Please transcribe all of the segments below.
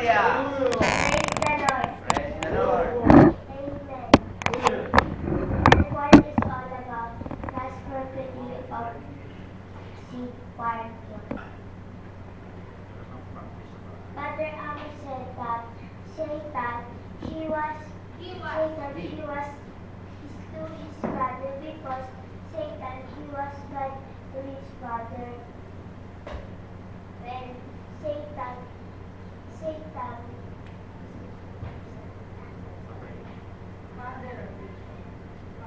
Hallelujah. Praise the Lord. Amen. And what is all about God's property of seed part 1. Father Amos said that Satan, he was to his brother because Satan, he was God to his brother. When Satan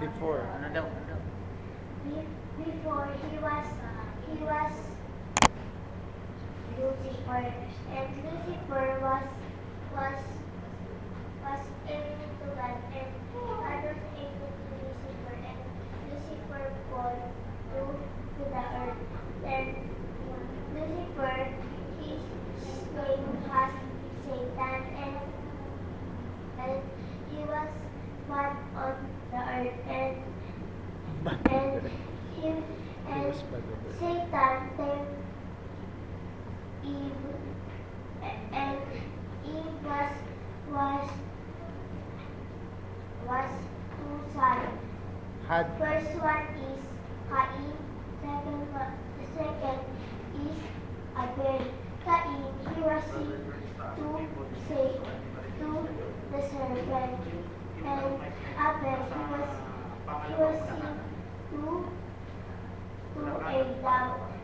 Before. before he was Lucifer, and Lucifer was able to God, and God was able to Lucifer, and Lucifer fall to the earth. And Lucifer, his name was Satan, and he was born on the earth, and Satan tempted Eve, and Eve was two sons. First one is Cain, second is Abel. Cain, he was seen to the serpent, and Abel,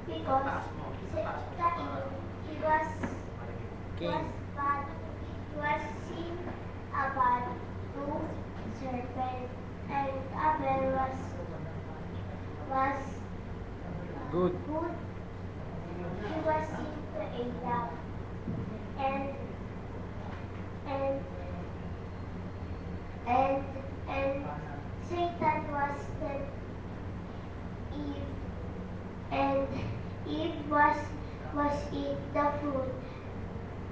he was seen to Adam, because Cain, he was seen about to serpent, and Abel was Good. He was seen to Adam, and Satan was then Eve, and Eve was eat the fruit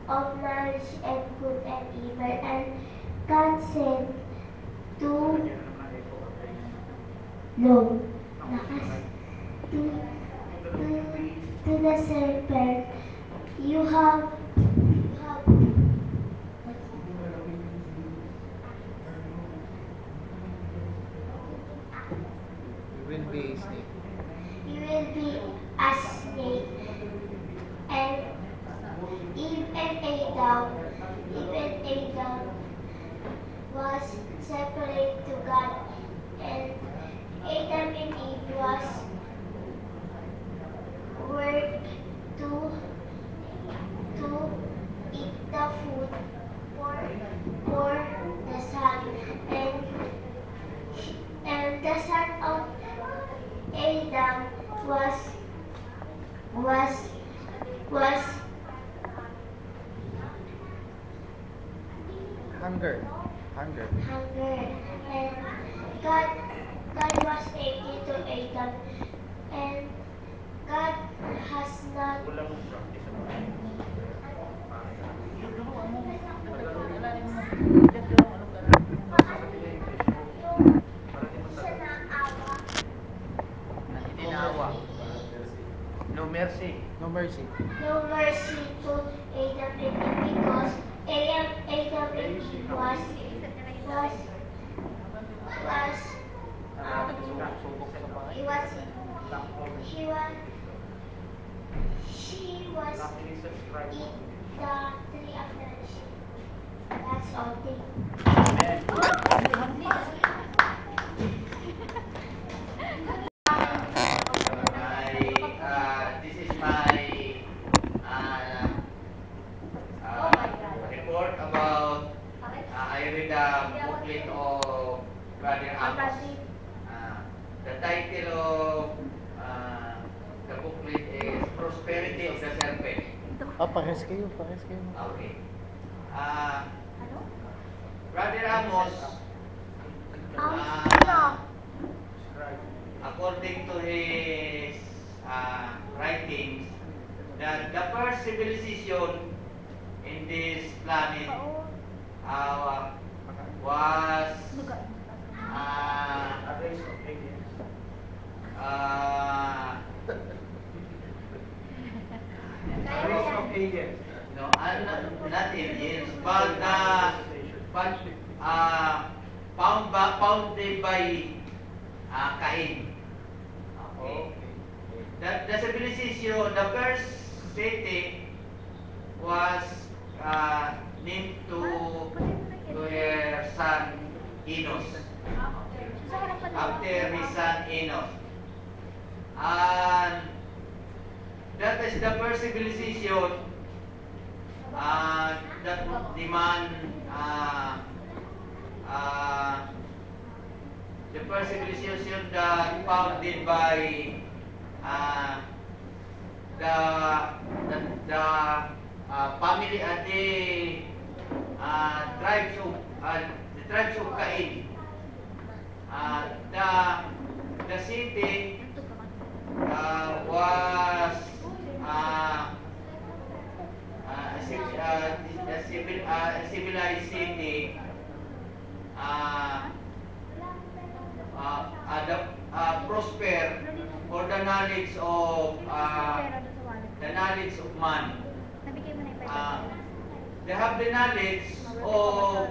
of knowledge and good and evil, and God said to the serpent, you have You will be a snake. You will be a snake. And Eve and Adam was separate to God, and Adam and Eve was work to eat the food for the son, and the son of Adam was Hunger. and God was angry to Adam, and God has not No mercy. No mercy. no mercy to Adam and Eve, because Adam and Eve she was eat the tree of knowledge. That's all thing. This is my report about I read a booklet of Brother Amos. The title of the booklet is Prosperity of the Serpent. Pares kayo. Okay. Brother Amos, according to his writings, that the first civilization in this planet was Kaya no, No, not aliens, but founded by Cain. Okay. The civilization, the first city was named to her son Enos. After his son Enos. And that is the first civilization that demand the first civilization that founded by the family and the tribes of Cain. The city was a civilized city. Prosper for the knowledge of man. They have the knowledge of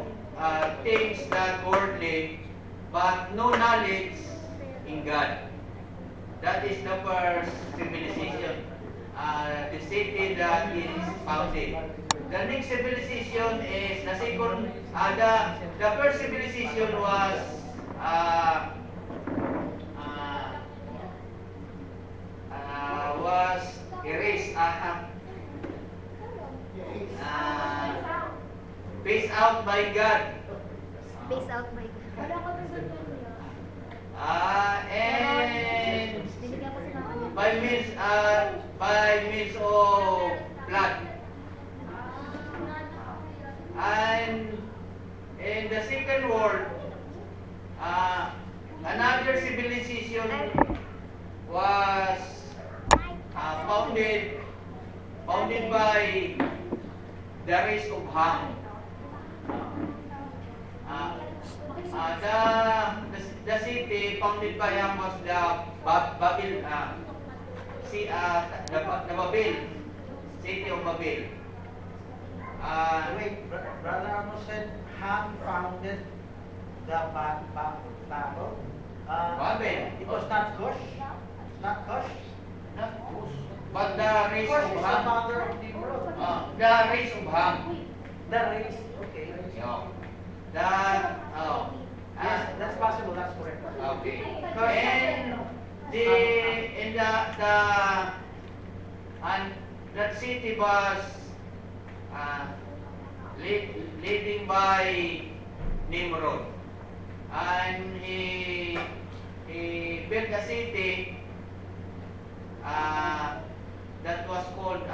things that worldly, but no knowledge in God. That is the first civilization, the city that is founded. The next civilization is the second. The first civilization was erased, based out by God. Based out by And by means of blood. And in the second world, another civilization was founded by the race of Ham. The city founded by Ham was the Babel, the Babel, city of Babel. Wait, Brother Amos said Ham founded the Babel. Babel. It was not Cush. Not Cush. Not Cush, but the race Cush of is the Ham. father of Nimrod. The race of Ham. The race. Okay. Yes, that's possible. That's correct. Okay. And that city was leading by Nimrod, and he built a city that was called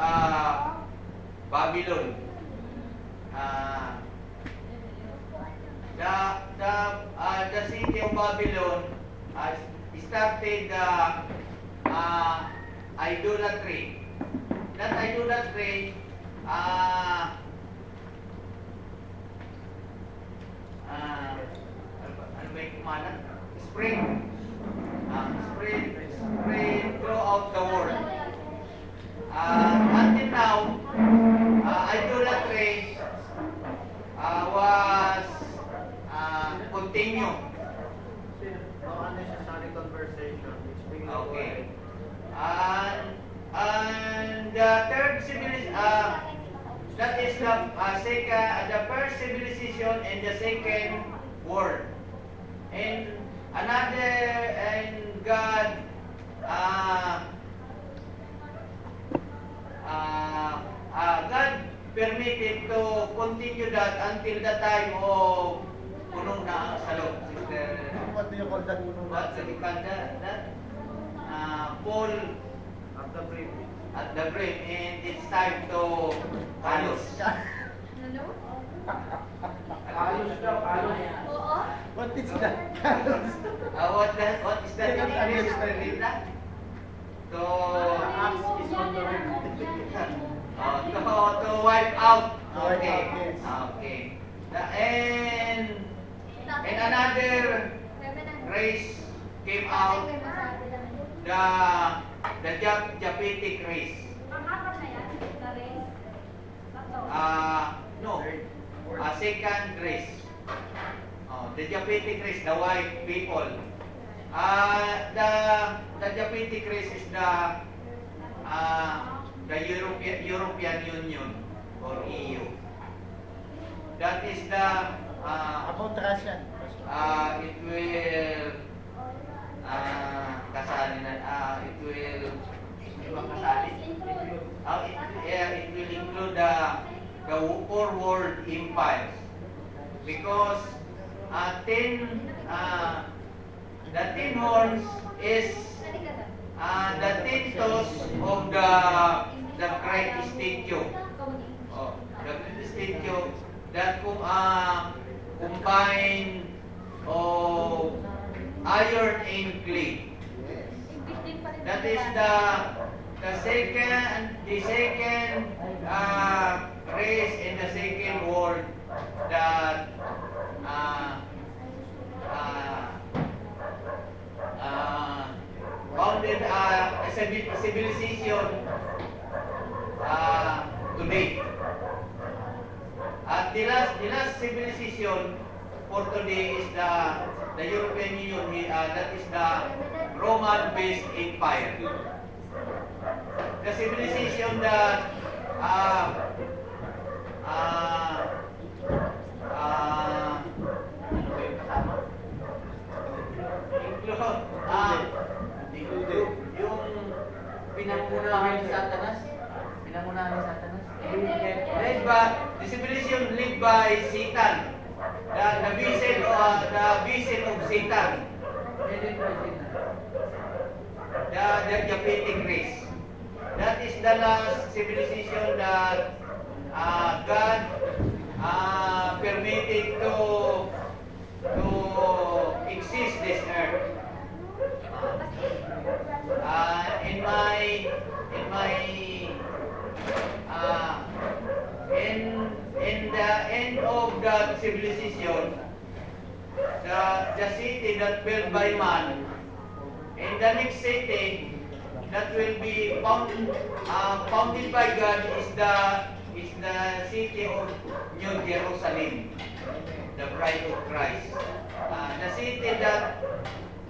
Babylon. The city of Babylon started idolatry. That idolatry spread throughout the world. Until now, idolatry was continue. No unnecessary conversation. It's being Okay. And the third civilization, that is the first civilization and the second world. And God God permitted to continue that until the time of punong na salog. What do you call that? What do you call that? Full At the brim. at the brim, and it's time to halos. Ayos daw, ayos. Oo. What is that? What is that in Cannot English? understand. Rita? To The axe is on the rim. to wipe out. To wipe Okay. out, yes. Okay. And another race came out, the Japhetic race. Ang apat na yan, na race. No. Second race. The Japhetic race, the white people. The Japhetic race is the European Union or EU. That is the About Russian. it will kasali na it will kasali. It will include the four world empires because the tin horns is the tin toes of the great statue. Oh, the great statue that combine of iron and clay. That is the second race in the second world that founded a civilization today. The last civilization for today is the European Union. That is the Roman-based empire. The civilization that yung pinangunahan ni Satanas. The civilization led by Satan. The vision of Satan. The Japhetic race. That is the last civilization that God permitted to exist this earth. In the end of that civilization, the city that built by man, in the next city that will be founded by God is the city of New Jerusalem, the bride of Christ. The city that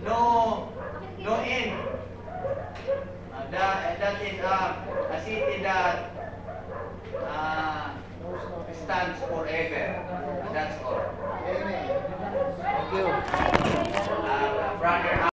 no end. That is a city that stands forever. That's all. Amen. Thank you.